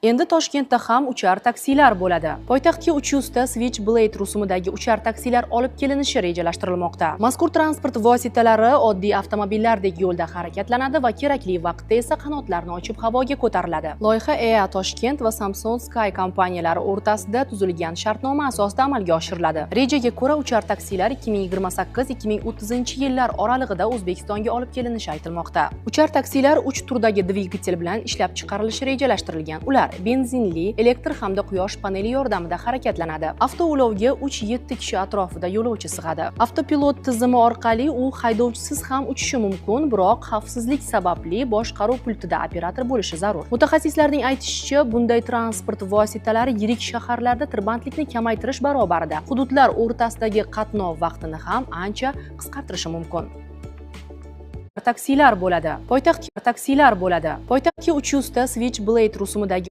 Endi Toshkentda ham uchar taksilar bo'ladi. Poytaxtga 300 ta Switchblade rusumidagi uchar taksilar olib kelinishi rejalashtirilmoqda. Mazkur transport vositalari oddiy avtomobillardek yo'lda harakatlanadi va kerakli vaqtda esa qanotlarni ochib havoga ko'tariladi. Loyiha EA Toshkent va Samsung Sky kompaniyalari o'rtasida tuzilgan shartnoma asosida amalga oshiriladi. Rejaga ko'ra uchar taksilar 2028-2030 yillar oralig'ida O'zbekistonga olib kelinishi aytilmoqda. Uchar taksilar 3 turdagi dvigatel bilan ishlab chiqarilishi rejalashtirilgan. Ular benzinli, elektr hamda quyosh paneli yordamida harakatlanadi. Avtoulovga 3-7 kishi atrofida yo'lovchi sig'adi. Avtopilot tizimi orqali u haydovchisiz ham uchishi mumkin, biroq xavfsizlik sababli boshqaruv pultida operator bo'lishi zarur. Mutaxassislarning aytishicha, bunday transport vositalari yirik shaharlarda tirbandlikni kamaytirish barobarida hududlar o'rtasidagi qatnov vaqtini ham ancha qisqartirishi mumkin. Taksilar bo'ladi. Poytaxtga 300 ta Switchblade rusumidagi